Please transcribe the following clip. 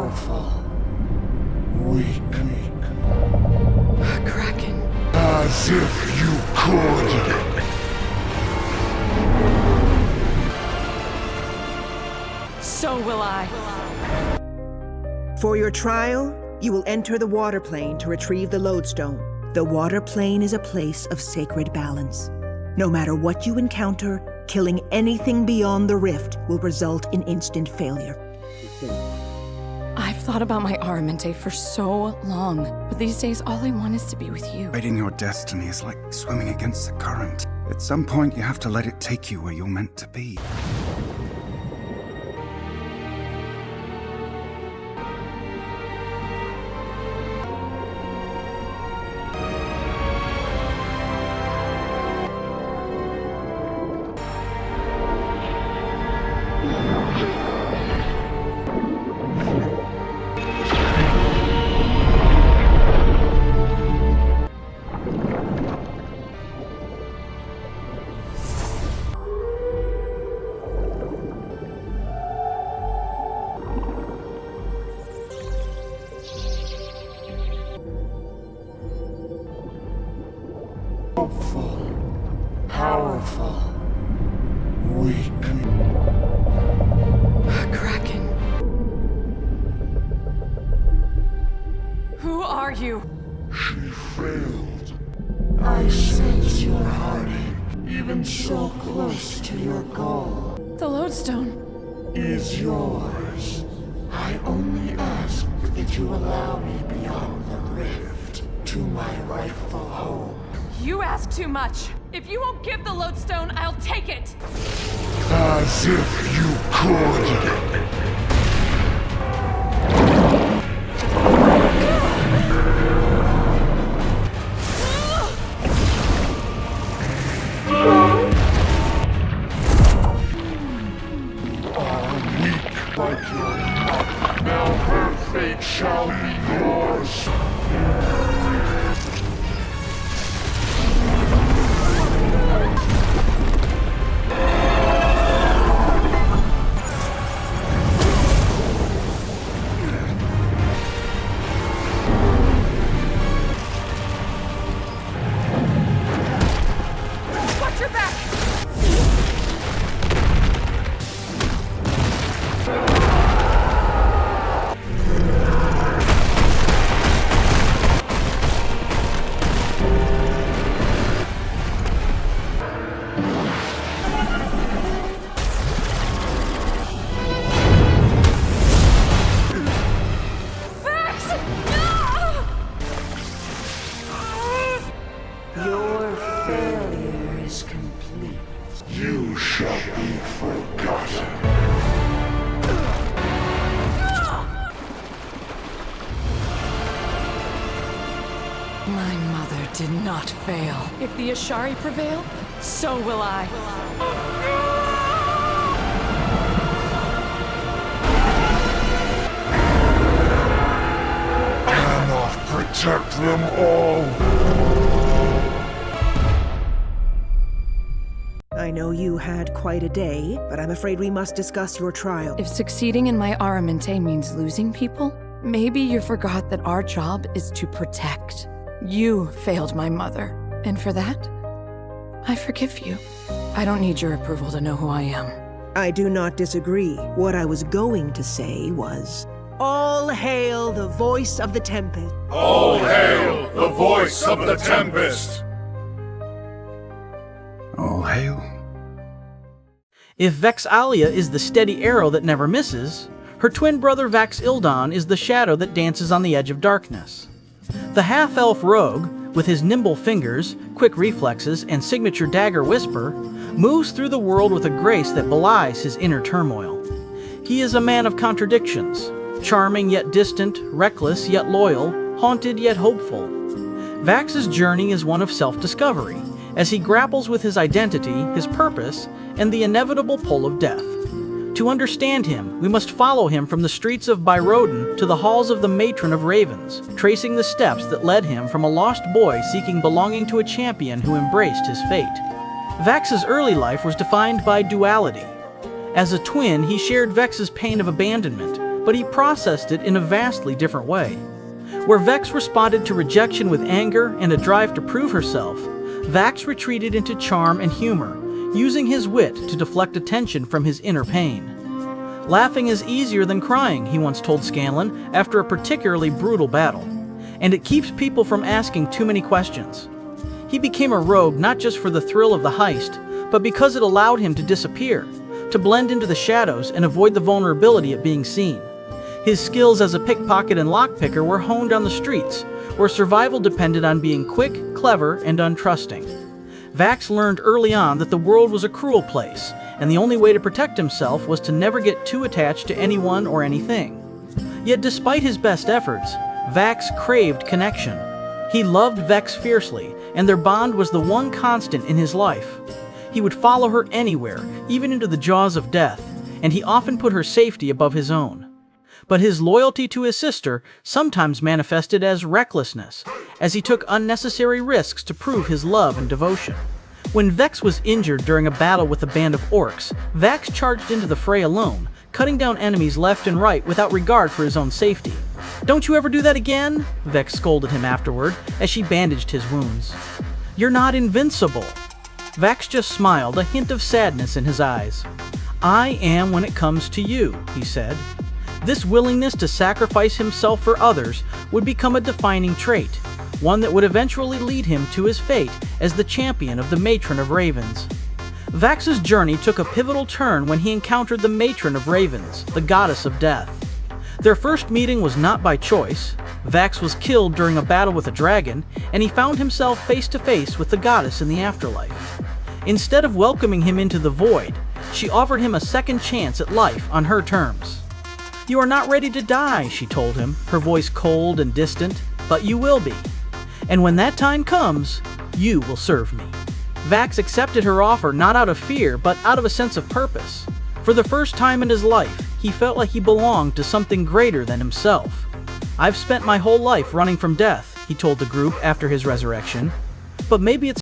Powerful. Weak. Kraken. As if you could. So will I. For your trial, you will enter the water plane to retrieve the lodestone. The water plane is a place of sacred balance. No matter what you encounter, killing anything beyond the rift will result in instant failure. I've thought about my Aramente for so long, but these days all I want is to be with you. Fighting your destiny is like swimming against the current. At some point, you have to let it take you where you're meant to be. Hopeful. Powerful. Weak. Kraken. Who are you? She failed. I sense your heartache, even so close to your goal. The lodestone. Is yours. I only ask that you allow me beyond the rift to my rightful home. You ask too much. If you won't give the lodestone, I'll take it. As if you could. Like your mother. Now her fate shall be yours. Watch your back! Your failure is complete. You shall be forgotten. My mother did not fail. If the Ashari prevail, so will I. Cannot protect them all. I know you had quite a day, but I'm afraid we must discuss your trial. If succeeding in my Aramente means losing people, maybe you forgot that our job is to protect. You failed my mother, and for that, I forgive you. I don't need your approval to know who I am. I do not disagree. What I was going to say was, all hail the voice of the Tempest. All hail the voice of the Tempest! All hail. If Vax'ildan is the steady arrow that never misses, her twin brother Vax'ildan is the shadow that dances on the edge of darkness. The half-elf rogue, with his nimble fingers, quick reflexes, and signature dagger whisper, moves through the world with a grace that belies his inner turmoil. He is a man of contradictions, charming yet distant, reckless yet loyal, haunted yet hopeful. Vax's journey is one of self-discovery, as he grapples with his identity, his purpose, and the inevitable pull of death. To understand him, we must follow him from the streets of Byroden to the halls of the Matron of Ravens, tracing the steps that led him from a lost boy seeking belonging to a champion who embraced his fate. Vax's early life was defined by duality. As a twin, he shared Vex's pain of abandonment, but he processed it in a vastly different way. Where Vex responded to rejection with anger and a drive to prove herself, Vax retreated into charm and humor, using his wit to deflect attention from his inner pain. Laughing is easier than crying, he once told Scanlan after a particularly brutal battle, and it keeps people from asking too many questions. He became a rogue not just for the thrill of the heist, but because it allowed him to disappear, to blend into the shadows and avoid the vulnerability of being seen. His skills as a pickpocket and lockpicker were honed on the streets, where survival depended on being quick, clever, and untrusting. Vax learned early on that the world was a cruel place, and the only way to protect himself was to never get too attached to anyone or anything. Yet despite his best efforts, Vax craved connection. He loved Vex fiercely, and their bond was the one constant in his life. He would follow her anywhere, even into the jaws of death, and he often put her safety above his own. But his loyalty to his sister sometimes manifested as recklessness, as he took unnecessary risks to prove his love and devotion. When Vex was injured during a battle with a band of orcs, Vax charged into the fray alone, cutting down enemies left and right without regard for his own safety. "Don't you ever do that again?" Vex scolded him afterward, as she bandaged his wounds. "You're not invincible." Vax just smiled, a hint of sadness in his eyes. "I am when it comes to you," he said. This willingness to sacrifice himself for others would become a defining trait, one that would eventually lead him to his fate as the champion of the Matron of Ravens. Vax's journey took a pivotal turn when he encountered the Matron of Ravens, the goddess of death. Their first meeting was not by choice. Vax was killed during a battle with a dragon, and he found himself face to face with the goddess in the afterlife. Instead of welcoming him into the void, she offered him a second chance at life on her terms. "You are not ready to die," she told him, her voice cold and distant, "but you will be. And when that time comes, you will serve me." Vax accepted her offer not out of fear, but out of a sense of purpose. For the first time in his life, he felt like he belonged to something greater than himself. "I've spent my whole life running from death," he told the group after his resurrection, "but maybe it's